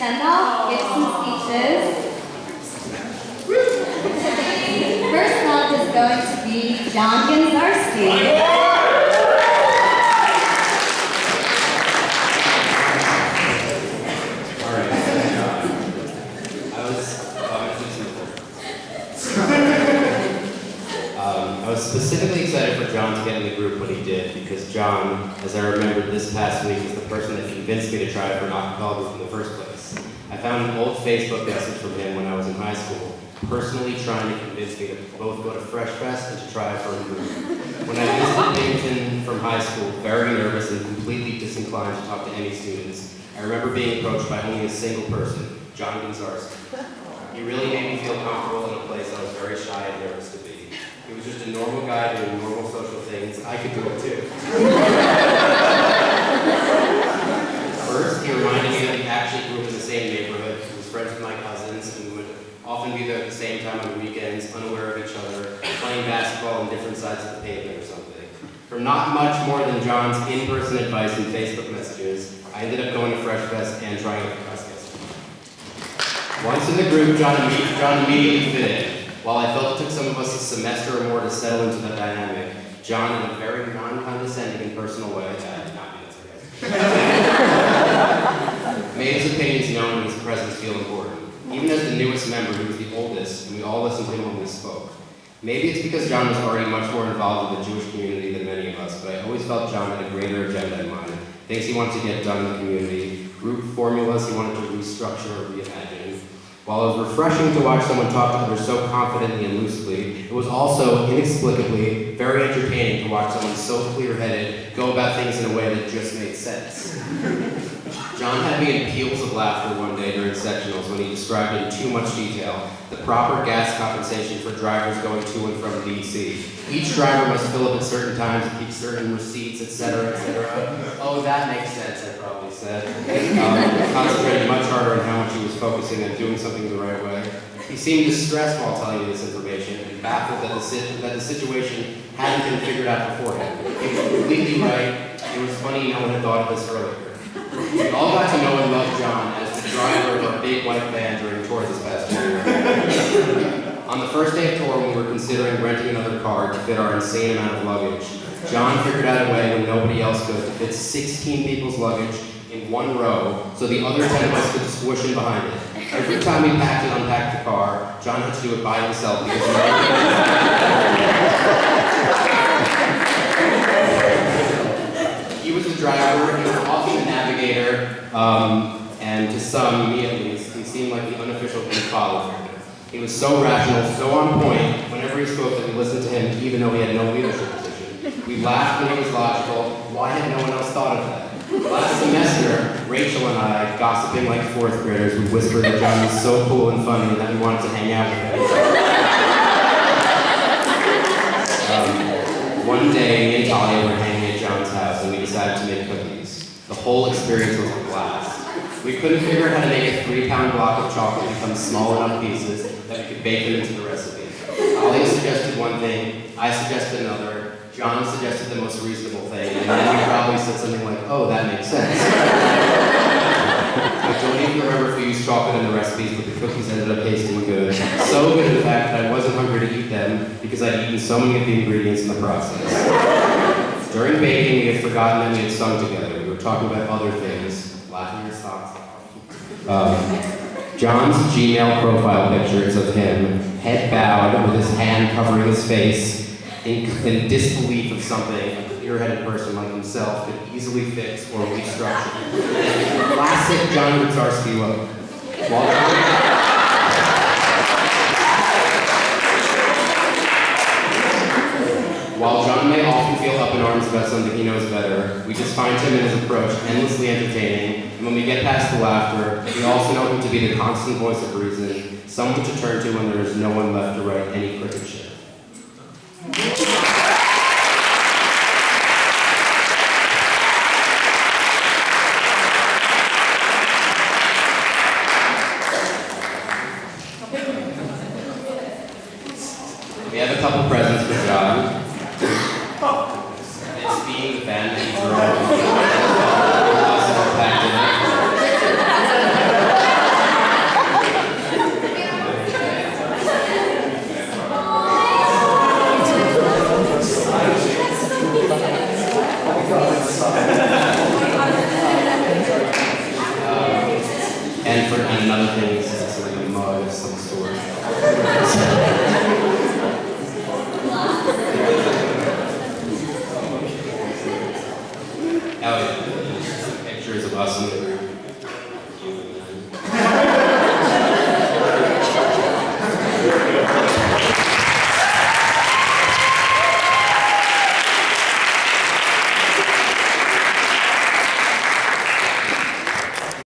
send-off, give some speeches. First up is going to be John Gonzarski. I was specifically excited for John to get in the group when he did, because John, as I remembered this past week, was the person that convinced me to try for an acapella group in the first place. I found an old Facebook message from him when I was in high school, personally trying to convince me to both go to Fresh Fest and to try for a group. When I visited Binghamton from high school, very nervous and completely disinclined to talk to any students, I remember being approached by only a single person, John Gonzarski. He really made me feel comfortable in a place I was very shy and nervous to be. He was just a normal guy doing normal social things. I could do it too. First, he reminded me that he actually grew up in the same neighborhood. He was friends with my cousins, and we would often be there at the same time on the weekends, unaware of each other, playing basketball on different sides of the pavement or something. From not much more than John's in-person advice and Facebook messages, I ended up going to Fresh Fest and trying out for Kaskeset. Once in the group, John immediately fit in. While I felt it took some of us a semester or more to settle into the dynamic, John, in a very non-condescending and personal way, made his opinions known and his presence feel important. Even as the newest member, he was the oldest, and we all listened to him when we spoke. Maybe it's because John was already much more involved with the Jewish community than many of us, but I always felt John had a greater agenda in mind. Things he wanted to get done in the community, group formulas he wanted to restructure or reimagine. While it was refreshing to watch someone talk to others so confidently and lucidly, it was also, inexplicably, very entertaining to watch someone so clear-headed go about things in a way that just made sense. John had me in peals of laughter one day during sectionals when he described in too much detail the proper gas compensation for drivers going to and from DC. Each driver must fill up at certain times, keep certain receipts, etc., etc. Oh, that makes sense, I probably said. Concentrated much harder on how much he was focusing on doing something the right way. He seemed distressed while telling me this information and baffled that the situation hadn't been figured out beforehand. He was completely right. It was funny no one had thought of this earlier. We all got to know and love John as the driver of our big white van during tours this past year. On the first day of tour, when we were considering renting another car to fit our insane amount of luggage, John figured out a way when nobody else could to fit 16 people's luggage in one row so the other 10 of us could squish in behind it. Every time we packed and unpacked the car, John had to do it by himself because he was the driver, he was often the navigator, and to some, me at least, he seemed like the unofficial father figure. He was so rational, so on point, whenever he spoke that we listened to him, even though he had no leadership position. We laughed when he was logical. Why had no one else thought of that? Last semester, Rachel and I, gossiping like fourth graders, would whisper that John was so cool and funny that we wanted to hang out with him. One day, me and Talia were hanging at John's house and we decided to make cookies. The whole experience was a blast. We couldn't figure out how to make a 3-pound block of chocolate become small enough pieces that we could bake them into the recipe. Talia suggested one thing, I suggested another, John suggested the most reasonable thing, and then we probably said something like, oh, that makes sense. I don't even remember if we used chocolate in the recipes, but the cookies ended up tasting good. So good, in fact, that I wasn't hungry to eat them because I'd eaten so many of the ingredients in the process. During baking, we had forgotten that we had sung together. We were talking about other things, laughing our socks off. John's Gmail profile picture is of him, head bowed, with his hand covering his face, in disbelief of something a clear-headed person like himself could easily fix or restructure. Classic John Gonzarski look. While John may often feel up in arms about something he knows better, we just find him and his approach endlessly entertaining, and when we get past the laughter, we also know him to be the constant voice of reason, someone to turn to when there is no one left to write any cricket shit.